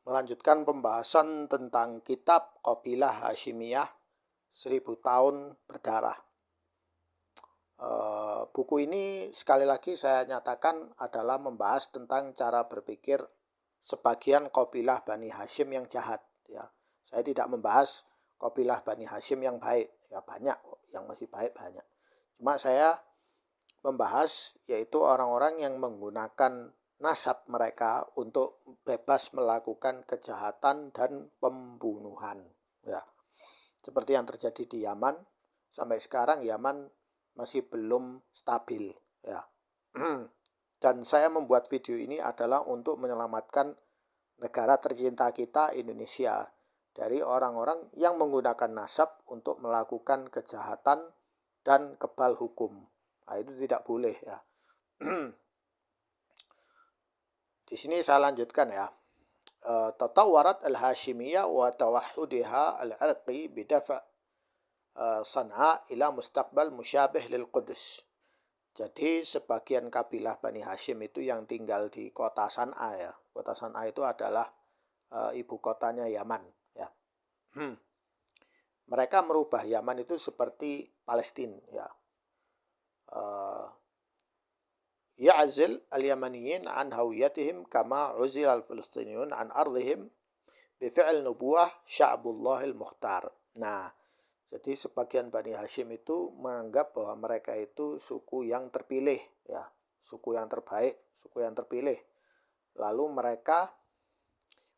melanjutkan pembahasan tentang kitab Qabilah Hasyimiyah 1000 tahun berdarah. Buku ini sekali lagi saya nyatakan adalah membahas tentang cara berpikir sebagian Qabilah Bani Hasyim yang jahat. Ya, saya tidak membahas Qabilah Bani Hasyim yang baik. Ya banyak kok, yang masih baik banyak. Cuma saya membahas yaitu orang-orang yang menggunakan nasab mereka untuk bebas melakukan kejahatan dan pembunuhan. Ya, seperti yang terjadi di Yaman. Sampai sekarang Yaman masih belum stabil. Ya. Dan saya membuat video ini adalah untuk menyelamatkan negara tercinta kita, Indonesia, dari orang-orang yang menggunakan nasab untuk melakukan kejahatan dan kebal hukum. Nah, itu tidak boleh ya. Di sini saya lanjutkan ya. Tatawarat al-Hashimiyah wa tawahhudiha al-'irqi bidafa' San'a ila mustaqbal musyabih lil Qudus. Jadi sebagian kabilah Bani Hashim itu yang tinggal di kota San'a ya. Kota San'a itu adalah ibu kotanya Yaman ya. Mereka merubah Yaman itu seperti Palestina ya. Ya'zil al-Yamaniyin an hawiyatihim kama uzil al-Filistiniyun an ardihim bifi'l nubuwah sya'bullahil mukhtar. Nah, jadi sebagian Bani Hashim itu menganggap bahwa mereka itu suku yang terpilih, ya, suku yang terbaik, suku yang terpilih. Lalu mereka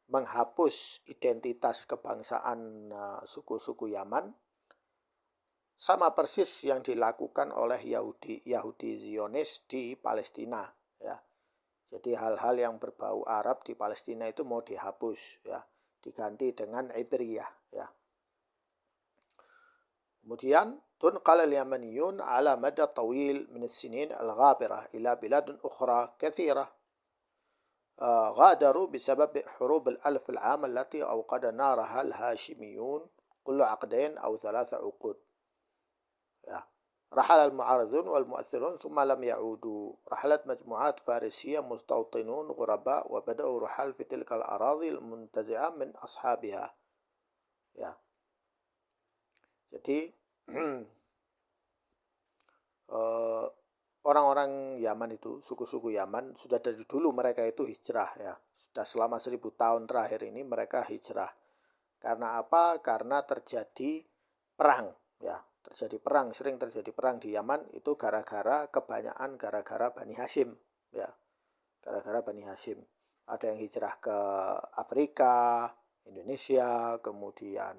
menghapus identitas kebangsaan suku-suku Yaman, sama persis yang dilakukan oleh Yahudi Zionis di Palestina. Ya. Jadi hal-hal yang berbau Arab di Palestina itu mau dihapus, ya, diganti dengan Ibriyah, ya. Kemudian tunqal al-Yamaniyun ala mada tawil min as-sinin al-ghabirah ila biladun ukhra kathirah غادروا بسبب حروب الألف العام التي أوقد نارها الهاشميون كل عقدين أو 3 عقود. رحل المعارضون والمؤثرون ثم لم يعودوا. رحلت مجموعات فارسية مستوطنون غرباء وبدأوا رحال في تلك الأراضي المنتزعة من أصحابها. Ya. Jadi orang-orang Yaman itu, suku-suku Yaman, sudah dari dulu mereka itu hijrah ya. Sudah selama 1000 tahun terakhir ini mereka hijrah. Karena apa? Karena terjadi perang ya. Sering terjadi perang di Yaman itu gara-gara Bani Hashim ya. Gara-gara Bani Hashim. Ada yang hijrah ke Afrika, Indonesia, kemudian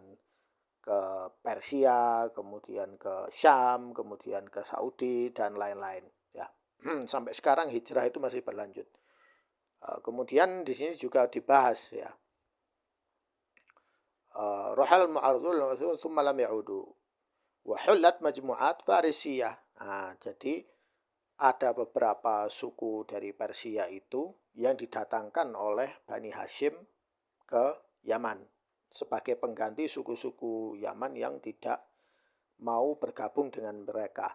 ke Persia, kemudian ke Syam, kemudian ke Saudi, dan lain-lain. Ya. Sampai sekarang hijrah itu masih berlanjut. Kemudian di sini juga dibahas ya. Rohal mu'aradul thumma lam ya'udu. Wa hullat majmu'at farisiyah. Nah, jadi ada beberapa suku dari Persia itu yang didatangkan oleh Bani Hashim ke Yaman sebagai pengganti suku-suku Yaman yang tidak mau bergabung dengan mereka.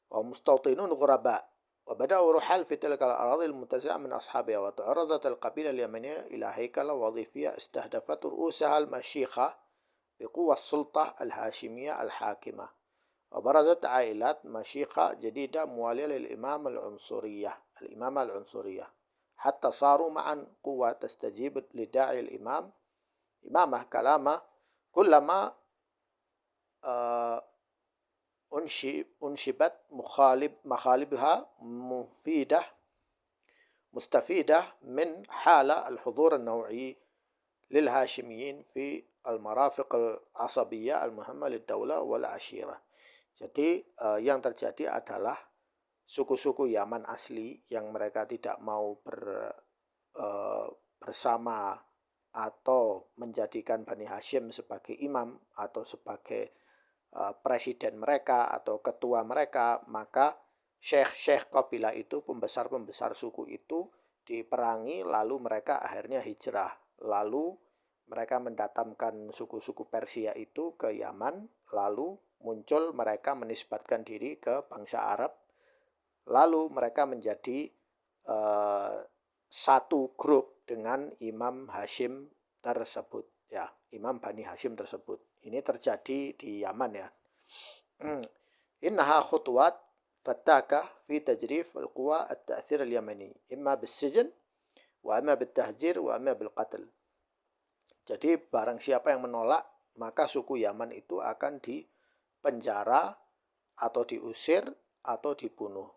Wa mustawtinun ghuraba wa bada'u ruhal fi tilka al-aradhi al-muntazi'ah min ashabiha wa ta'aradat al-qabila al-yamaniyah ila haykala wadhifiyah istahdafat ru'usaha al-mashikha biquwwa as-sultah al-hashimiyah al-hakimah. Wa barazat ailat mashikha jadida muwaliyah lil-imam al-unsuriyah hatta saru ma'an quwwa tastajib lida'i al-imam imamah kalamah kullama unshibat makhalibha mustafidah min hala al-hudur al-naw'i lil hashimiyin fi al-marafiq al-asabiyah al-muhamma lid-dawla wal-ashirah. Jadi yang terjadi adalah suku-suku Yaman asli yang mereka tidak mau bersama atau menjadikan Bani Hashim sebagai imam atau sebagai presiden mereka atau ketua mereka, maka syekh-syekh kabilah itu, pembesar-pembesar suku itu diperangi, lalu mereka akhirnya hijrah. Lalu mereka mendatangkan suku-suku Persia itu ke Yaman, lalu muncul mereka menisbatkan diri ke bangsa Arab, lalu mereka menjadi satu grup dengan Imam Hashim tersebut, ya, imam Bani Hashim tersebut. Ini terjadi di Yaman, ya. Innaha khutuwat fattaka fi tajrif al-quwa at-ta'thir al-yamani imma bis-sijn wa imma bit-tahjir wa imma bil-qatl. Jadi barang siapa yang menolak, maka suku Yaman itu akan dipenjara atau diusir atau dibunuh.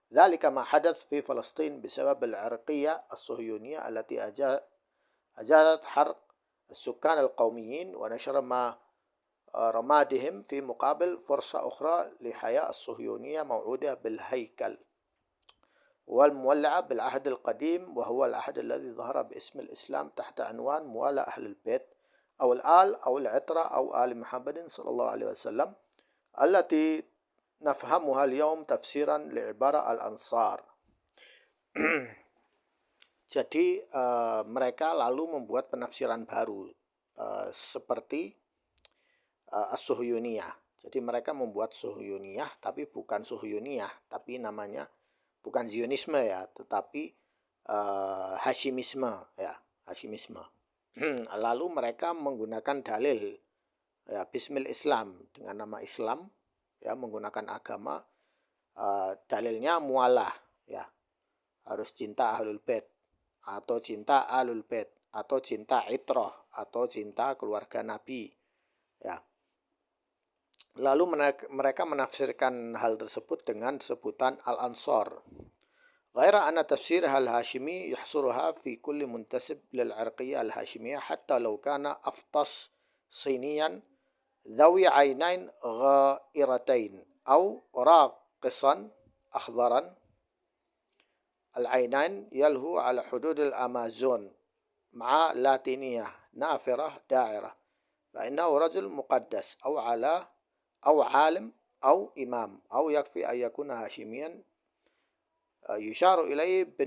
Dzalika ma hadath fi Palestin bisabab al-'irqiyyah as-suhyuniyah allati ajadat harq as-sukkan al-qawmiyyin wa nashra ma رمادهم في مقابل فرصة أخرى لحياة الصهيونية موعودة بالهيكل والمولعة بالعهد القديم وهو العهد الذي ظهر باسم الإسلام تحت عنوان موالاة أهل البيت أو الآل أو العترة أو آل محمد صلى الله عليه وسلم التي نفهمها اليوم تفسيرا لعبارة الأنصار. Jadi mereka lalu membuat penafsiran baru seperti As-Suhyuniyah. Jadi mereka membuat Suhyuniyah, tapi bukan Suhyuniyah, tapi namanya bukan Zionisme, ya, tetapi Hashimisme, ya, Hashimisme. Lalu mereka menggunakan dalil, ya, Bismil Islam, dengan nama Islam, ya, menggunakan agama, dalilnya mualah, ya, harus cinta Ahlul Bait atau cinta Ahlul Bait atau cinta Itrah atau cinta keluarga Nabi, ya. Lalu mereka menafsirkan hal tersebut dengan sebutan Al-Ansar. Ghaira anna tafsir al-Hashimi yahsuruha fi kulli muntasib lil-'irqiyyah al-Hashimiyah hatta law kana aftas siniyan dhawi 'ainain ghairatain aw raqisan akhdaran al-'ainain yalhu 'ala hudud al-Amazon ma'a latiniyah nafirah da'irah fa innahu rajul muqaddas aw 'ala أو عالم أو إمام أو يكفي أن يكون هاشميا يشار إليه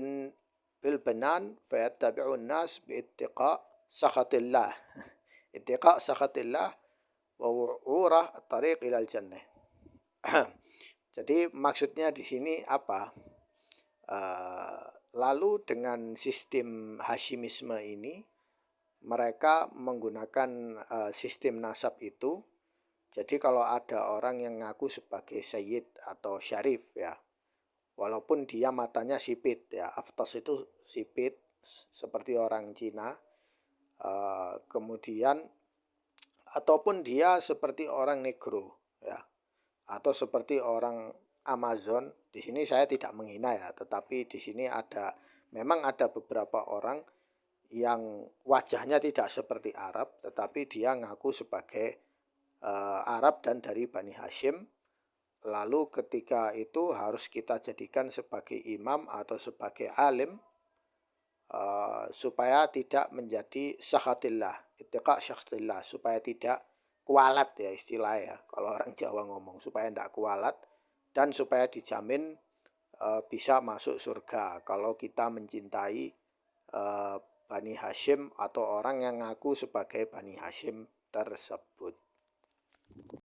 بالبنان فيتبع الناس باتقاء سخط الله اتقاء سخط الله ووعورة الطريق إلى الجنة. Jadi maksudnya di sini apa? Lalu dengan sistem Hashimisme ini mereka menggunakan sistem nasab itu. Jadi kalau ada orang yang ngaku sebagai sayyid atau syarif, ya, walaupun dia matanya sipit, ya, aftas itu sipit seperti orang Cina, kemudian ataupun dia seperti orang negro, ya, atau seperti orang Amazon. Di sini saya tidak menghina, ya, tetapi di sini memang ada beberapa orang yang wajahnya tidak seperti Arab, tetapi dia ngaku sebagai Arab dan dari Bani Hashim. Lalu ketika itu harus kita jadikan sebagai imam atau sebagai alim supaya tidak menjadi sakhatillah, ittiqa sakhatillah, supaya tidak kualat, ya, istilahnya, kalau orang Jawa ngomong, supaya tidak kualat dan supaya dijamin bisa masuk surga kalau kita mencintai Bani Hashim atau orang yang ngaku sebagai Bani Hashim tersebut.